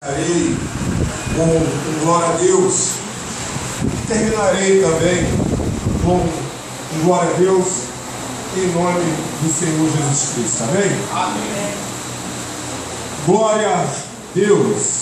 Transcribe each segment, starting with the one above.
Terminarei com glória a Deus. Terminarei também com glória a Deus em nome do Senhor Jesus Cristo. Amém? Amém. Glória a Deus.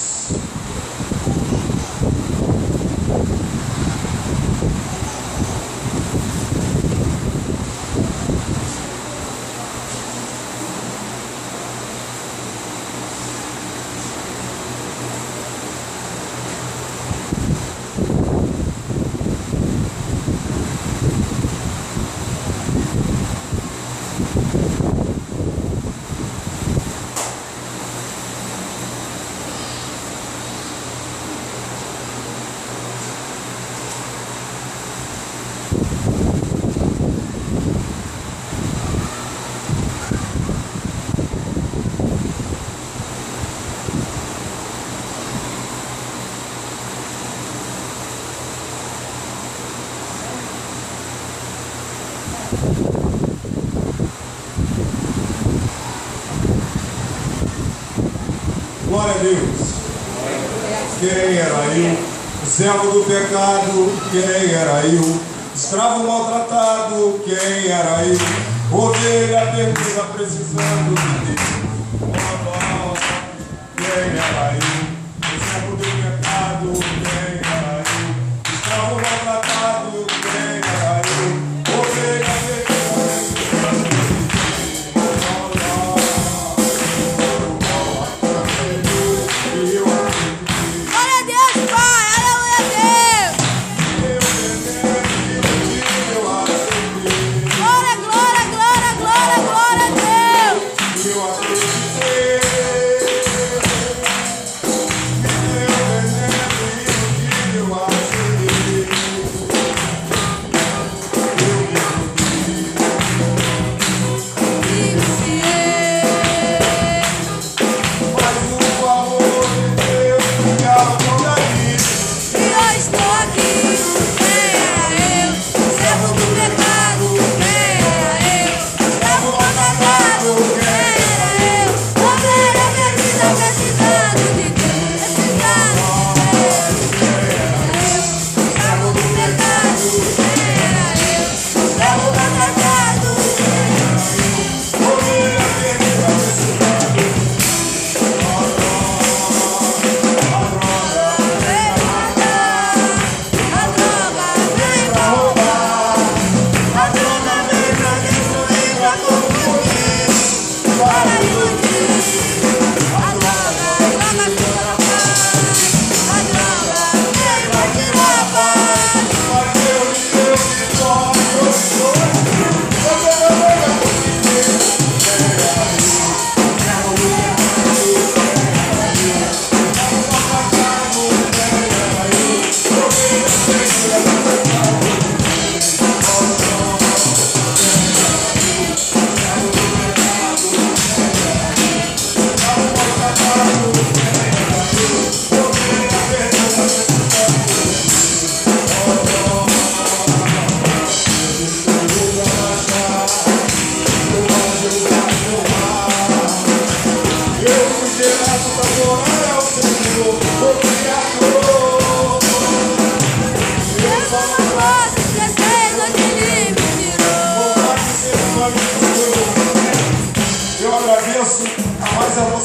Glória a Deus. Quem era eu? Servo do pecado, quem era eu? Escravo maltratado, quem era eu? Ovelha perdida precisando de Deus. Quem era eu? Servo do pecado, quem era eu? Escravo maltratado, quem era eu? Ovelha perdida precisando de Deus.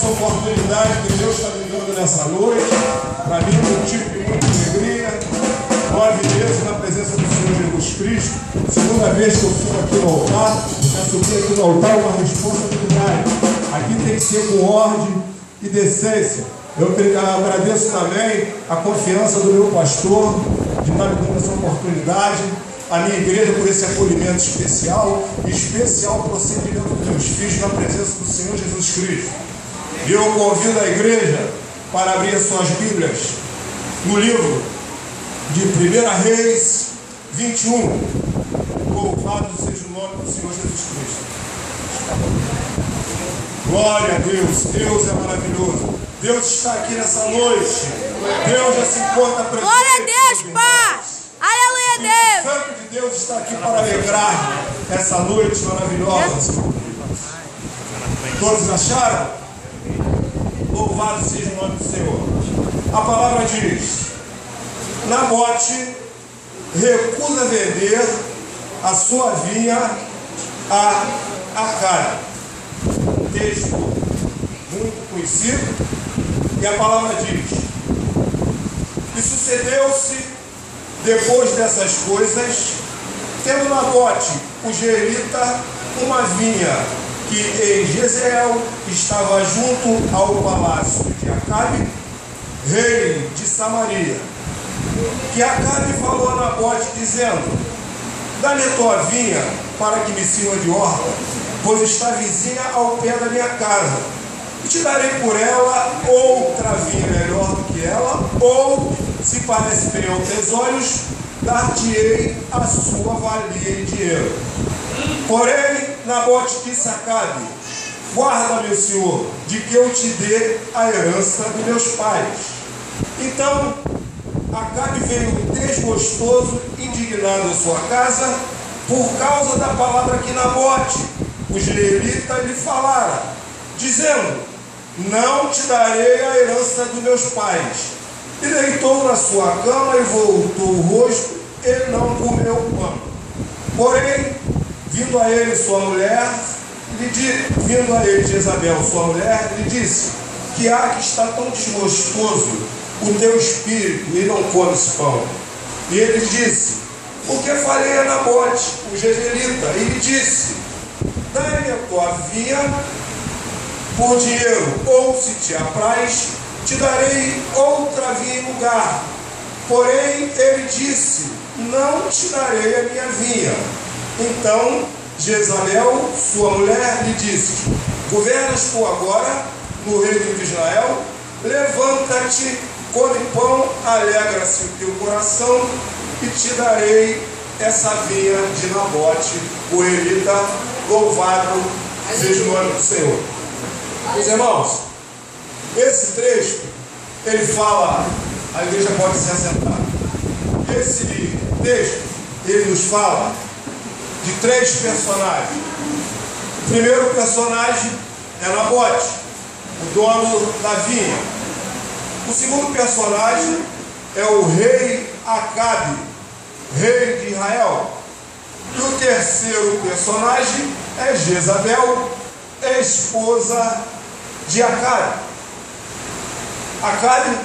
Oportunidade que Deus está me dando nessa noite, para mim é um motivo de muita alegria. 9 meses na presença do Senhor Jesus Cristo, segunda vez que eu subo aqui no altar, já subi aqui no altar uma responsabilidade. Aqui tem que ser com ordem e decência. Eu agradeço também a confiança do meu pastor de estar me dando essa oportunidade, a minha igreja por esse acolhimento especial, e especial procedimento dos meus filhos na presença do Senhor Jesus Cristo. E eu convido a igreja para abrir as suas Bíblias no livro de 1 Reis 21. Louvado seja o nome do Senhor Jesus Cristo. Glória a Deus. Deus é maravilhoso. Deus está aqui nessa noite. Deus já se encontra presente. Glória a Deus, Pai. Aleluia, Deus. O Santo de Deus está aqui para alegrar essa noite maravilhosa. Todos acharam? Louvado seja o nome do Senhor. a palavra diz: Nabote recusa vender a sua vinha a Acabe. Texto muito conhecido, e a palavra diz: e sucedeu-se depois dessas coisas, tendo Nabote, o Jerita, uma vinha que em Jezreel estava junto ao palácio de Acabe, rei de Samaria, que Acabe falou a Nabote, dizendo: dá-me a tua vinha para que me sirva de horta, pois está vizinha ao pé da minha casa, e te darei por ela outra vinha melhor do que ela, ou, se parece bem aos teus olhos, dar-te-ei a sua valia em dinheiro. Porém, Nabote disse a Acabe: guarda, meu senhor, de que eu te dê a herança de meus pais. Então, Acabe veio desgostoso, indignado à sua casa, por causa da palavra que Nabote, o Jerita, lhe falara, dizendo: não te darei a herança dos meus pais. E deitou na sua cama e voltou o rosto, e não comeu pão. Porém, vindo a ele Jezabel, sua mulher, lhe disse: que há que está tão desgostoso o teu espírito e não comes pão? E ele disse: porque falei a Nabote, o jezreelita, e lhe disse: dá-me a tua vinha por dinheiro, ou, se te apraz, te darei outra vinha em lugar. Porém, ele disse: não te darei a minha vinha. Então Jezabel, sua mulher, lhe disse: governas tu agora no reino de Israel? Levanta-te, come pão, alegra-se o teu coração, e te darei essa vinha de Nabote, o Jerita. Louvado seja o nome do Senhor. Meus irmãos, esse trecho, ele fala, a igreja pode se assentar. Esse texto, ele nos fala de três personagens. O primeiro personagem é Nabote, o dono da vinha. O segundo personagem é o rei Acabe, rei de Israel. E o terceiro personagem é Jezabel, esposa de Acabe. Acabe,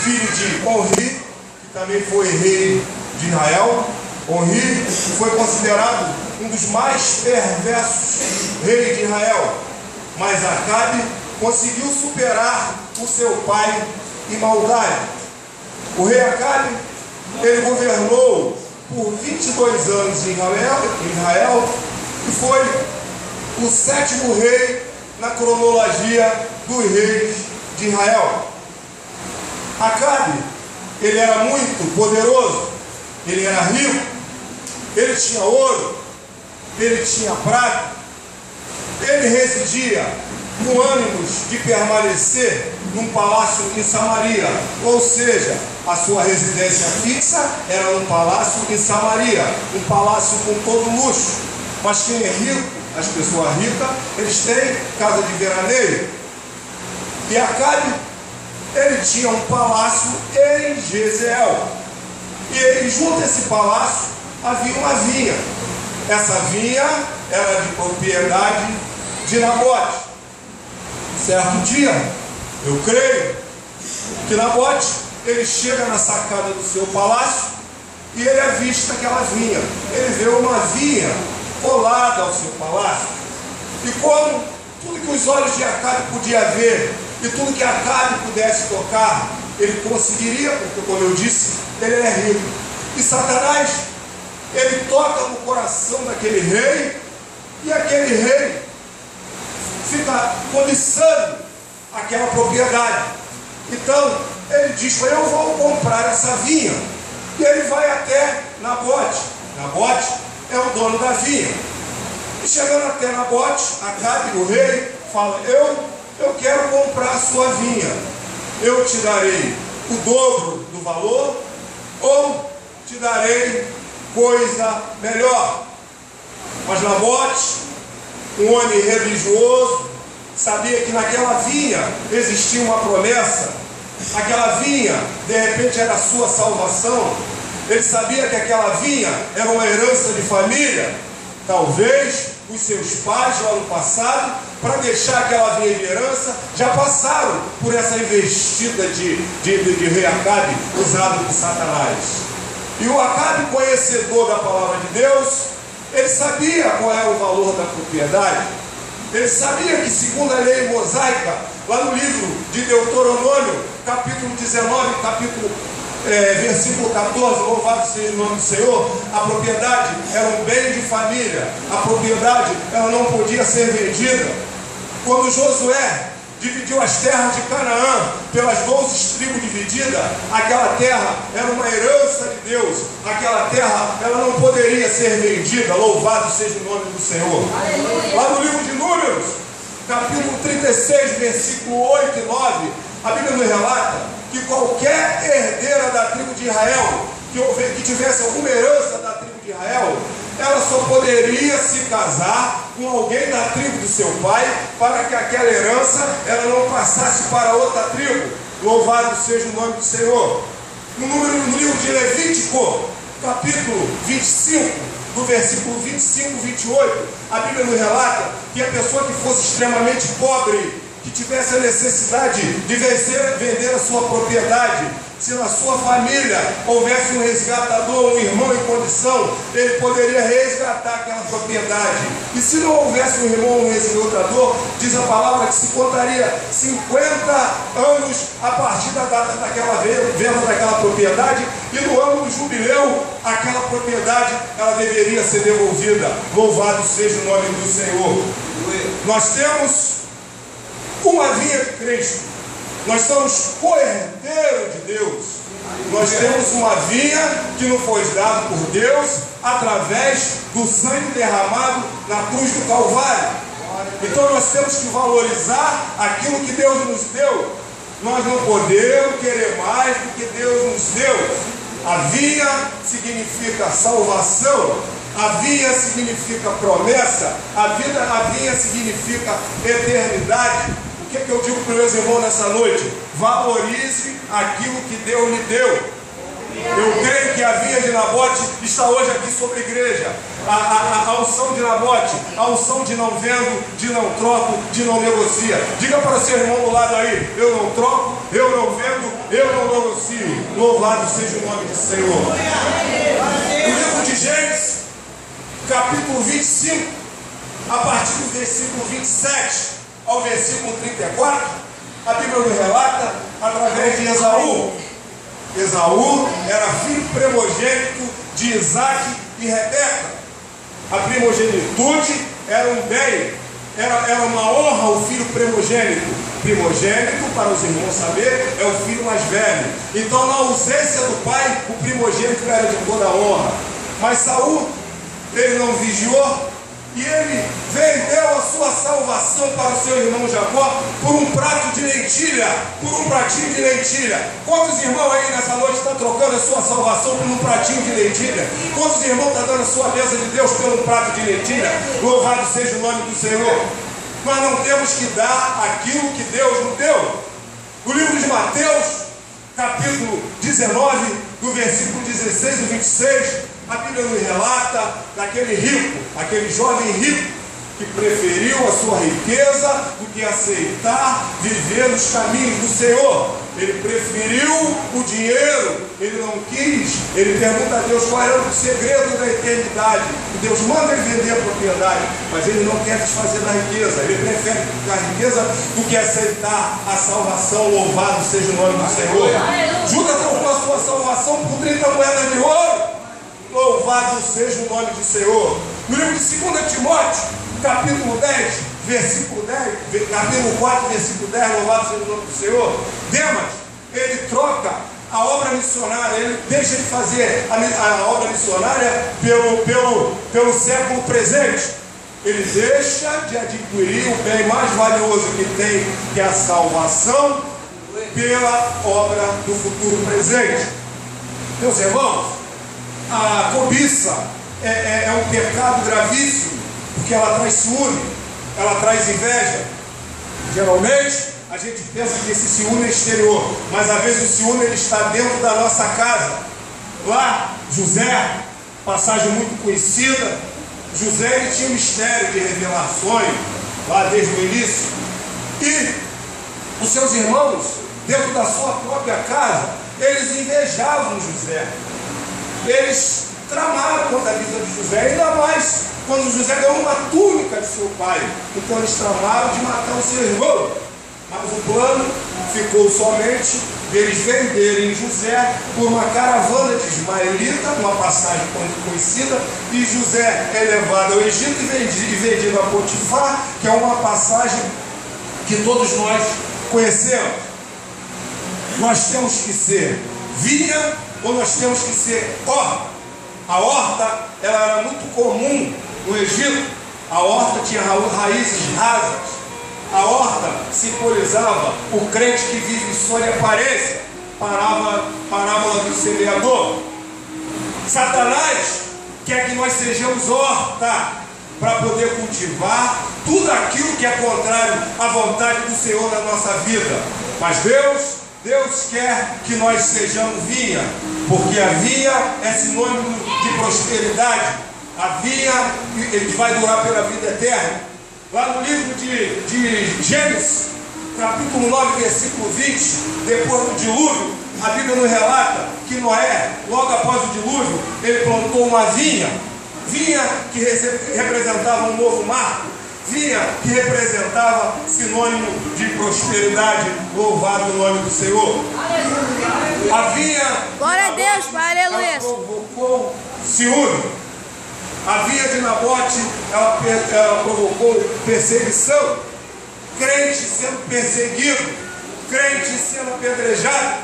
filho de Onri, que também foi rei de Israel. Onri foi considerado um dos mais perversos reis de Israel, mas Acabe conseguiu superar o seu pai em maldade. O rei Acabe, ele governou por 22 anos em Israel e foi o 7º rei na cronologia dos reis de Israel. Acabe, ele era muito poderoso, ele era rico, ele tinha ouro, ele tinha prata, ele residia com ânimos de permanecer num palácio em Samaria, ou seja, a sua residência fixa era um palácio em Samaria, um palácio com todo luxo. Mas quem é rico, as pessoas ricas, eles têm casa de veraneio. E Acabe, ele tinha um palácio em Jezreel, e junto a esse palácio havia uma vinha. Essa vinha era de propriedade de Nabote. Certo dia, eu creio que Nabote, ele chega na sacada do seu palácio e ele avista aquela vinha. Ele vê uma vinha colada ao seu palácio. E como tudo que os olhos de Acabe podia ver e tudo que Acabe pudesse tocar, ele conseguiria, porque, como eu disse, ele é rico. E Satanás, ele toca no coração daquele rei, e aquele rei fica cobiçando aquela propriedade. Então ele diz: eu vou comprar essa vinha. E ele vai até Nabote. Nabote é o dono da vinha. E chegando até Nabote, Acabe, o rei, fala: eu quero comprar a sua vinha. Eu te darei o dobro do valor, ou te darei coisa melhor. Mas Nabote, um homem religioso, sabia que naquela vinha existia uma promessa aquela vinha, de repente era a sua salvação. Ele sabia que aquela vinha era uma herança de família. Talvez os seus pais lá no passado, para deixar aquela vinha de herança, já passaram por essa investida de rei Acabe, usado por Satanás. E o Acabe, conhecedor da palavra de Deus, ele sabia qual era o valor da propriedade. Ele sabia que, segundo a lei mosaica, lá no livro de Deuteronômio, capítulo 19, versículo 14, louvado seja o nome do Senhor, a propriedade era um bem de família, a propriedade ela não podia ser vendida. Quando Josué dividiu as terras de Canaã pelas 12 tribos divididas, aquela terra era uma herança de Deus, aquela terra ela não poderia ser vendida, louvado seja o nome do Senhor. Aleluia. Lá no livro de Números, capítulo 36, versículo 8 e 9, a Bíblia nos relata que qualquer herdeira da tribo de Israel, que tivesse alguma herança da tribo de Israel, ela só poderia se casar com alguém da tribo do seu pai, para que aquela herança ela não passasse para outra tribo. Louvado seja o nome do Senhor. No livro de Levítico, capítulo 25, do versículo 25 e 28, a Bíblia nos relata que a pessoa que fosse extremamente pobre, que tivesse a necessidade de vender a sua propriedade, se na sua família houvesse um resgatador, um irmão em condição, ele poderia resgatar aquela propriedade. E se não houvesse um irmão ou um resgatador, diz a palavra que se contaria 50 anos a partir da data daquela venda daquela propriedade, e no ano do jubileu, aquela propriedade ela deveria ser devolvida. Louvado seja o nome do Senhor. Nós temos uma vinha de Cristo. Nós somos co-herdeiros de Deus. Nós temos uma vinha que nos foi dada por Deus através do sangue derramado na cruz do Calvário. Então nós temos que valorizar aquilo que Deus nos deu. Nós não podemos querer mais do que Deus nos deu. A vinha significa salvação. A vinha significa promessa. A vinha significa eternidade. O que eu digo para os meus irmãos nessa noite? Valorize aquilo que Deus lhe deu. Eu creio que a vinha de Nabote está hoje aqui sobre a igreja. A unção de Nabote, a unção de não vendo, de não troco, de não negocia. Diga para o seu irmão do lado aí: eu não troco, eu não vendo, eu não negocio. Louvado seja o nome do Senhor. No livro de Gênesis, capítulo 25, a partir do versículo 27 ao versículo 34, a Bíblia nos relata através de Esaú. Esaú era filho primogênito de Isaac e Rebeca. A primogenitude era um bem, era uma honra o filho primogênito. Primogênito, para os irmãos saberem, é o filho mais velho. Então, na ausência do pai, o primogênito era de toda honra. Mas Saul, ele não vigiou, e ele vendeu a sua salvação para o seu irmão Jacó por um prato de lentilha, por um pratinho de lentilha. Quantos irmãos aí nessa noite estão trocando a sua salvação por um pratinho de lentilha? Quantos irmãos estão dando a sua bênção de Deus pelo prato de lentilha? Louvado seja o nome do Senhor. Nós não temos que dar aquilo que Deus nos deu. O livro de Mateus, capítulo 19, do versículo 16 e 26, a Bíblia nos relata daquele rico, aquele jovem rico, que preferiu a sua riqueza do que aceitar viver nos caminhos do Senhor. Ele preferiu o dinheiro, ele não quis. Ele pergunta a Deus qual era o segredo da eternidade. E Deus manda ele vender a propriedade, mas ele não quer desfazer da riqueza. Ele prefere a riqueza do que aceitar a salvação. Louvado seja o nome do Senhor. Judas trocou a sua salvação por 30 moedas de ouro. Louvado seja o nome do Senhor. No livro de 2 Timóteo, capítulo 10, versículo 10, capítulo 4, versículo 10, louvado seja o nome do Senhor. Demas, ele troca a obra missionária, ele deixa de fazer a obra missionária pelo século presente. Ele deixa de adquirir o bem mais valioso que tem, que é a salvação, pela obra do futuro presente. Meus irmãos, a cobiça é um pecado gravíssimo, porque ela traz ciúme, ela traz inveja. Geralmente, a gente pensa que esse ciúme é exterior, mas às vezes o ciúme ele está dentro da nossa casa. Lá, José, passagem muito conhecida, José ele tinha um mistério de revelações, lá desde o início, e os seus irmãos, dentro da sua própria casa, eles invejavam José, eles tramaram contra a vida de José, ainda mais quando José ganhou uma túnica de seu pai. Então eles tramaram de matar o seu irmão, mas o plano ficou somente deles venderem José por uma caravana de ismaelita, uma passagem conhecida, e José é levado ao Egito e vendido a Potifar, que é uma passagem que todos nós conhecemos. Nós temos que ser vinha ou nós temos que ser horta? A horta ela era muito comum no Egito. A horta tinha raízes rasas. A horta simbolizava o crente que vive só de aparência, parábola do semeador. Satanás quer que nós sejamos horta para poder cultivar tudo aquilo que é contrário à vontade do Senhor na nossa vida. Mas Deus quer que nós sejamos vinha, porque a vinha é sinônimo de prosperidade. A vinha ele vai durar pela vida eterna. Lá no livro de Gênesis, capítulo 9, versículo 20, depois do dilúvio, a Bíblia nos relata que Noé, logo após o dilúvio, ele plantou uma vinha que representava um novo marco, vinha que representava sinônimo de prosperidade. Louvado o nome do Senhor. A vinha, glória a Deus, Pai, aleluia, ela provocou ciúme. A vinha de Nabote, ela provocou perseguição, crente sendo perseguido, crente sendo apedrejado,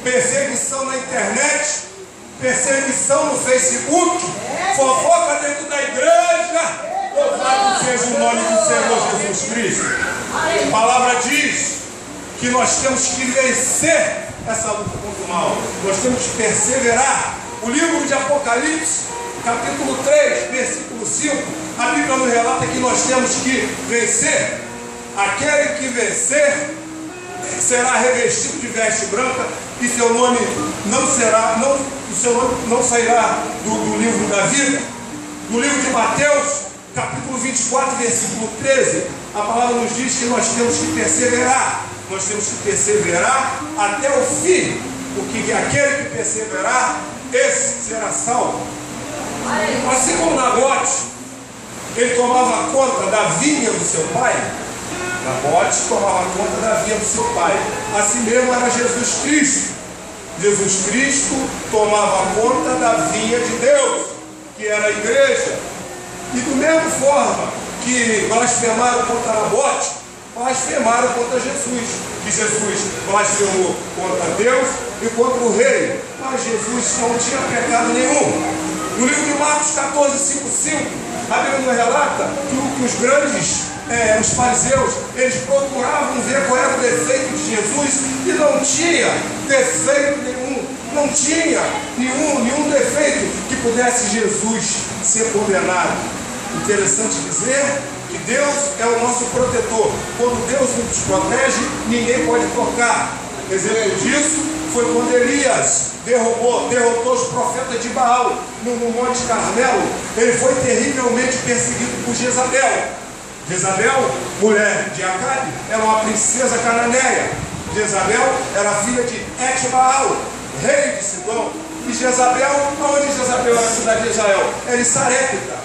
perseguição na internet, perseguição no Facebook, fofoca dentro da igreja. Louvado seja o nome do Senhor Jesus Cristo. A palavra diz que nós temos que vencer essa luta contra o mal, nós temos que perseverar. O livro de Apocalipse, capítulo 3, versículo 5, a Bíblia nos relata que nós temos que vencer. Aquele que vencer será revestido de veste branca e seu nome não sairá do livro da vida. No livro de Mateus, capítulo 24, versículo 13, a palavra nos diz que nós temos que perseverar. Nós temos que perseverar até o fim, porque aquele que perseverar, esse será salvo. Assim como Nabote, ele tomava conta da vinha do seu pai, Nabote tomava conta da vinha do seu pai. Assim mesmo era Jesus Cristo. Jesus Cristo tomava conta da vinha de Deus, que era a igreja. E do mesmo forma que blasfemaram contra Nabote, blasfemaram contra Jesus. Que Jesus blasfemou contra Deus e contra o rei, mas Jesus não tinha pecado nenhum. No livro de Marcos 14, 5, a Bíblia nos relata que os grandes, os fariseus, eles procuravam ver qual era o defeito de Jesus e não tinha defeito nenhum, não tinha nenhum defeito que pudesse Jesus ser condenado. Interessante dizer que Deus é o nosso protetor. Quando Deus nos protege, ninguém pode tocar. Exemplo disso foi quando Elias derrotou os profetas de Baal no Monte Carmelo. Ele foi terrivelmente perseguido por Jezabel. Jezabel, mulher de Acabe, era uma princesa cananeia. Jezabel era filha de Etbaal, rei de Sidom. E Jezabel, aonde Jezabel era a cidade de Israel? Era em Sarepta.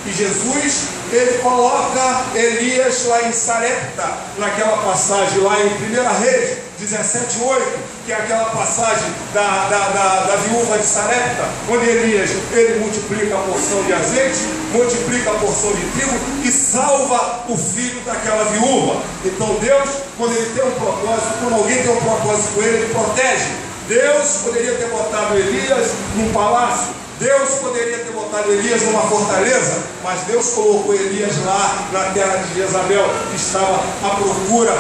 E Jesus, ele coloca Elias lá em Sarepta, naquela passagem lá em 1 Reis 17:8, que é aquela passagem da viúva de Sarepta, onde Elias, ele multiplica a porção de azeite, multiplica a porção de trigo e salva o filho daquela viúva. Então Deus, quando ele tem um propósito, quando alguém tem um propósito com ele, ele protege. Deus poderia ter botado Elias num palácio, Deus poderia ter botado Elias numa fortaleza, mas Deus colocou Elias lá na terra de Jezabel, que estava à procura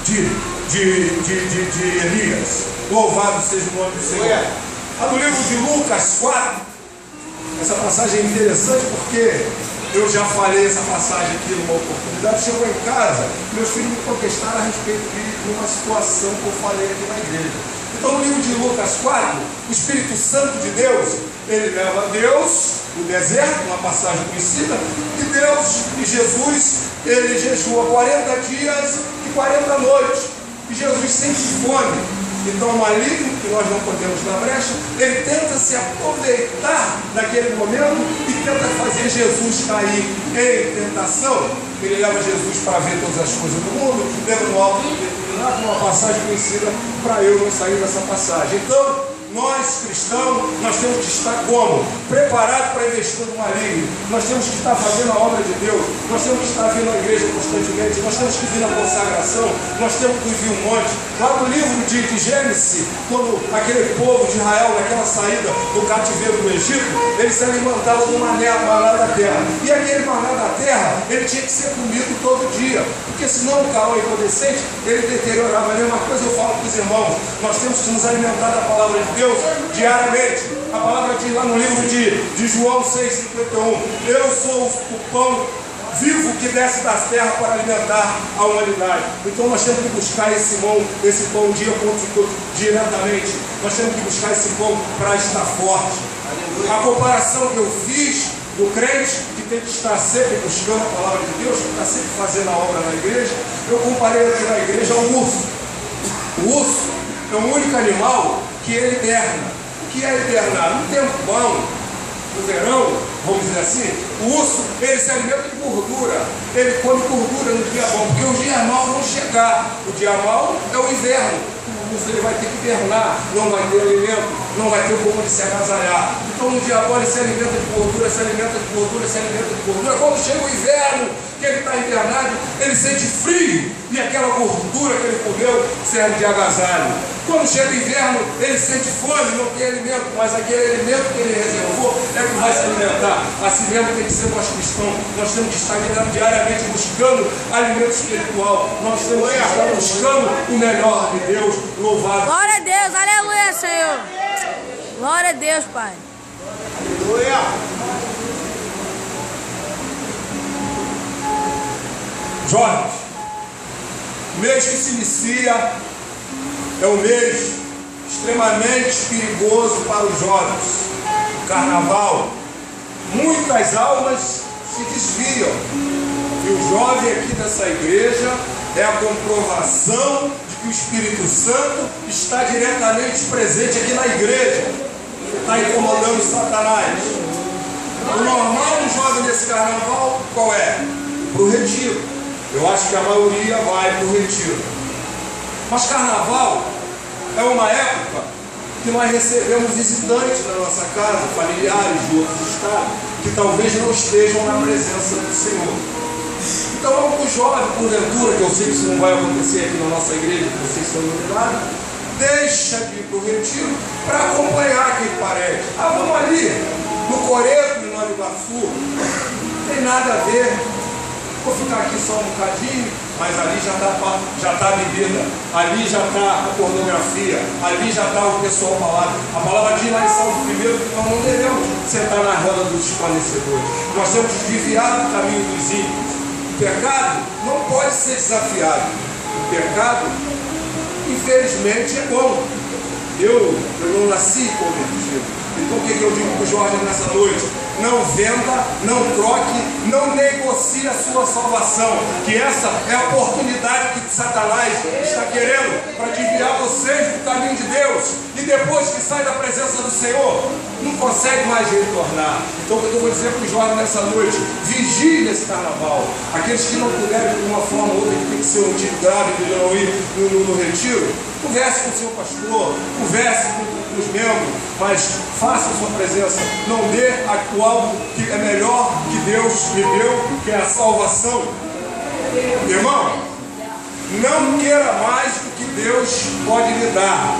de Elias. Louvado seja o nome do Senhor. No livro de Lucas 4, essa passagem é interessante porque Eu já falei essa passagem aqui numa oportunidade. Chegou em casa, meus filhos me protestaram a respeito de uma situação que eu falei aqui na igreja. Então, no livro de Lucas 4, o Espírito Santo de Deus, ele leva Deus no deserto, uma passagem conhecida, e Jesus, ele jejua 40 dias e 40 noites. E Jesus sente fome. Então, o maligno, que nós não podemos dar brecha, ele tenta se aproveitar daquele momento e tenta fazer Jesus cair em tentação. Ele leva Jesus para ver todas as coisas do mundo, leva no alto determinado, uma passagem conhecida, para eu não sair dessa passagem. Então, nós cristãos, nós temos que estar como? Preparados para investir no maligno. Nós temos que estar fazendo a obra de Deus. Nós temos que estar vindo à igreja constantemente. Nós temos que vir na consagração. Nós temos que vir um monte. Lá no livro de Gênesis, quando aquele povo de Israel, naquela saída do cativeiro do Egito, eles se alimentavam do maná da terra. E aquele maná da terra, ele tinha que ser comido todo dia. Porque senão o calor incandescente, ele deteriorava. A mesma coisa eu falo para os irmãos. Nós temos que nos alimentar da palavra de Deus diariamente. A palavra diz lá no livro de João 6,51: eu sou o pão vivo que desce das terras para alimentar a humanidade. Então nós temos que buscar esse pão dia diretamente. Nós temos que buscar esse pão para estar forte. A comparação que eu fiz do crente que tem que estar sempre buscando a palavra de Deus, que está sempre fazendo a obra na igreja, eu comparei aqui na igreja ao urso. O urso é o único animal que ele hiberna. O que é hibernar? No tempo bom, no verão, vamos dizer assim, o urso, ele se alimenta de gordura. Ele come gordura no dia bom, porque os dias maus vão chegar. O dia mau é o inverno. O urso, ele vai ter que hibernar, não vai ter alimento, não vai ter como ele se agasalhar. Então no dia bom ele se alimenta de gordura, se alimenta de gordura, se alimenta de gordura. Quando chega o inverno, que ele está hibernado, ele sente frio, e aquela gordura que ele comeu serve de agasalho. Quando chega o inverno, ele sente fome, não tem alimento, mas aquele alimento que ele reservou é que vai se alimentar. Assim mesmo tem que ser nós cristãos. Nós temos que estar diariamente buscando alimento espiritual. Nós temos que estar buscando o melhor de Deus. Louvado. Glória a Deus, aleluia, Senhor. Glória a Deus, Pai. Aleluia. Jovens, o mês que se inicia é um mês extremamente perigoso para os jovens. O carnaval, muitas almas se desviam. E o jovem aqui dessa igreja é a comprovação de que o Espírito Santo está diretamente presente aqui na igreja. Está incomodando Satanás. O normal do jovem nesse carnaval, qual é? Para o retiro. Eu acho que a maioria vai para o retiro. Mas carnaval é uma época que nós recebemos visitantes na nossa casa, familiares de outros estados, que talvez não estejam na presença do Senhor. Então algum jovem, porventura, que eu sei que isso não vai acontecer aqui na nossa igreja, que vocês são iluminados, deixa de ir para o retiro para acompanhar quem parece. Ah, vamos ali, no Coreto, em Nova Iguaçu, não tem nada a ver. Vou ficar aqui só um bocadinho, mas ali já está a bebida, ali já está a pornografia, ali já está o pessoal falado. A palavra diz lá em Salmo 1 que nós não devemos sentar na roda dos esclarecedores. Nós temos que desviar do caminho dos ímpios. O pecado não pode ser desafiado. O pecado, infelizmente, é bom. Eu não nasci convertido. Então o que eu digo para o Jorge nessa noite? Não venda, não troque, não negocie a sua salvação. Que essa é a oportunidade que Satanás está querendo para desviar vocês do caminho de Deus. E depois que sai da presença do Senhor, não consegue mais retornar. Então o que eu vou dizer para o Jorge nessa noite? Vigie esse carnaval. Aqueles que não puderem de uma forma ou outra, que tem que ser um motivo grave de não ir no retiro, converse com o seu pastor, converse com os membros, mas faça a sua presença. Não dê algo que é melhor que Deus lhe deu, que é a salvação. Irmão, não queira mais do que Deus pode lhe dar.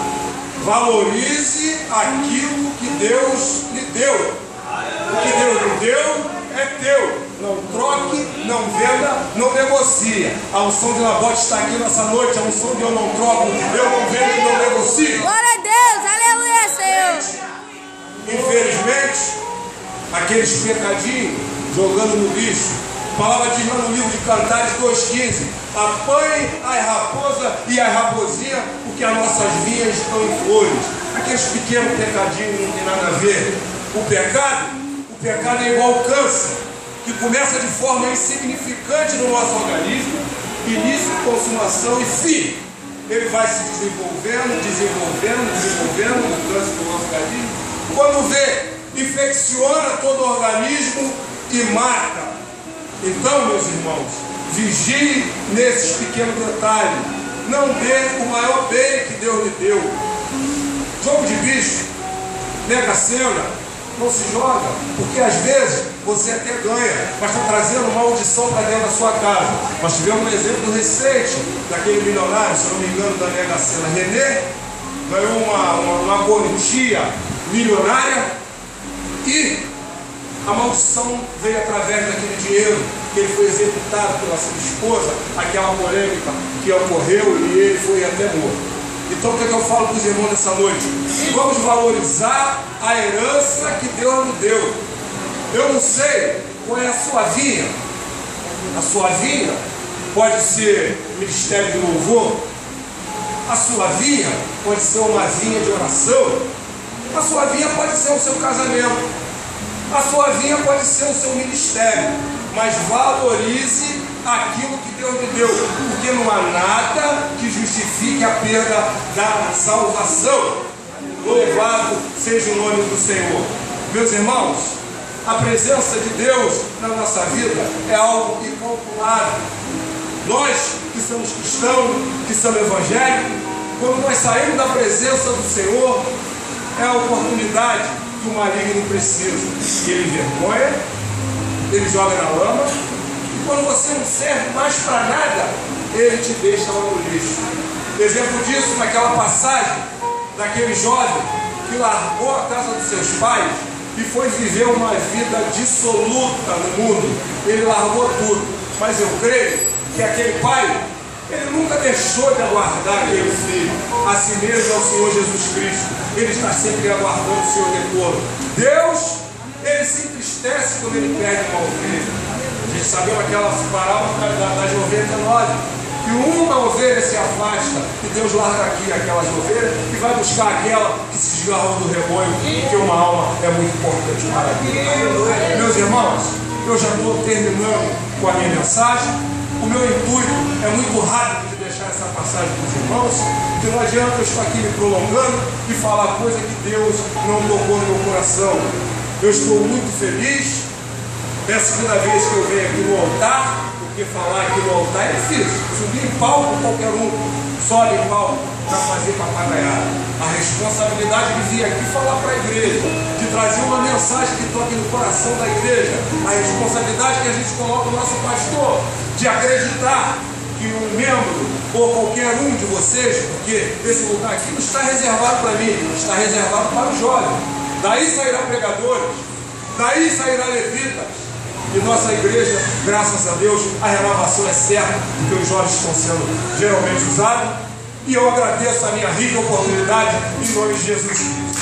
Valorize aquilo que Deus lhe deu. O que Deus lhe deu é teu. Não troque, não venda, não negocie. A unção de Nabote está aqui nessa noite. A unção de eu não troco, eu não vendo e não negocio. Glória a Deus, aleluia, Senhor. Infelizmente, aqueles pecadinhos jogando no lixo. A palavra diz lá no livro de Cantares 2,15: apanhe a raposa e a raposinha, porque as nossas vinhas estão em flores. Aqueles pequenos pecadinhos não tem nada a ver. O pecado é igual ao câncer, que começa de forma insignificante no nosso organismo, início, consumação e fim. Ele vai se desenvolvendo no câncer do nosso organismo. Quando vê, infecciona todo o organismo e mata. Então, meus irmãos, vigie nesses pequenos detalhes. Não dê o maior bem que Deus lhe deu. Jogo de bicho, Mega Sena, não se joga, porque às vezes você até ganha, mas está trazendo maldição para dentro da sua casa. Nós tivemos um exemplo recente daquele milionário, se não me engano, da Mega Sena, René, ganhou uma quantia milionária e a maldição veio através daquele dinheiro que ele foi executado pela sua esposa, aquela polêmica que ocorreu e ele foi até morto. Então o que eu falo para os irmãos nessa noite? Vamos valorizar a herança que Deus nos deu. Eu não sei qual é a sua vinha. A sua vinha pode ser ministério de louvor. A sua vinha pode ser uma vinha de oração. A sua vinha pode ser o seu casamento. A sua vinha pode ser o seu ministério. Mas valorize aquilo que Deus lhe deu, porque não há nada que justifique a perda da salvação. Louvado seja o nome do Senhor. Meus irmãos, a presença de Deus na nossa vida é algo incalculável. Nós que somos cristãos, que somos evangélicos, quando nós saímos da presença do Senhor, é a oportunidade que o maligno precisa. E ele envergonha, ele joga na lama. Quando você não serve mais para nada, ele te deixa lá no lixo. Exemplo disso naquela passagem daquele jovem que largou a casa dos seus pais e foi viver uma vida dissoluta no mundo. Ele largou tudo. Mas eu creio que aquele pai, ele nunca deixou de aguardar aquele filho. Assim mesmo é o Senhor Jesus Cristo. Ele está sempre aguardando o seu retorno. Deus, ele se entristece quando ele perde uma ovelha. A gente sabia aquela parábola das 99, que uma ovelha se afasta e Deus larga aqui aquelas ovelhas e vai buscar aquela que se desgarrou do rebanho, porque uma alma é muito importante para Deus. Meus irmãos, eu já estou terminando com a minha mensagem. O meu intuito é muito rápido de deixar essa passagem para os irmãos, que não adianta eu estar aqui me prolongando e falar coisa que Deus não tocou no meu coração. Eu estou muito feliz. É a segunda vez que eu venho aqui no altar, porque falar aqui no altar é difícil. Subir em palco, qualquer um sobe em palco para fazer papagaiada. A responsabilidade de vir aqui falar para a igreja, de trazer uma mensagem que toque no coração da igreja, a responsabilidade que a gente coloca no nosso pastor, de acreditar que um membro ou qualquer um de vocês, porque esse lugar aqui não está reservado para mim, está reservado para o jovem. Daí sairá pregadores, daí sairá levitas. E nossa igreja, graças a Deus, a renovação é certa, porque os jovens estão sendo geralmente usados. E eu agradeço a minha rica oportunidade em nome de Jesus Cristo.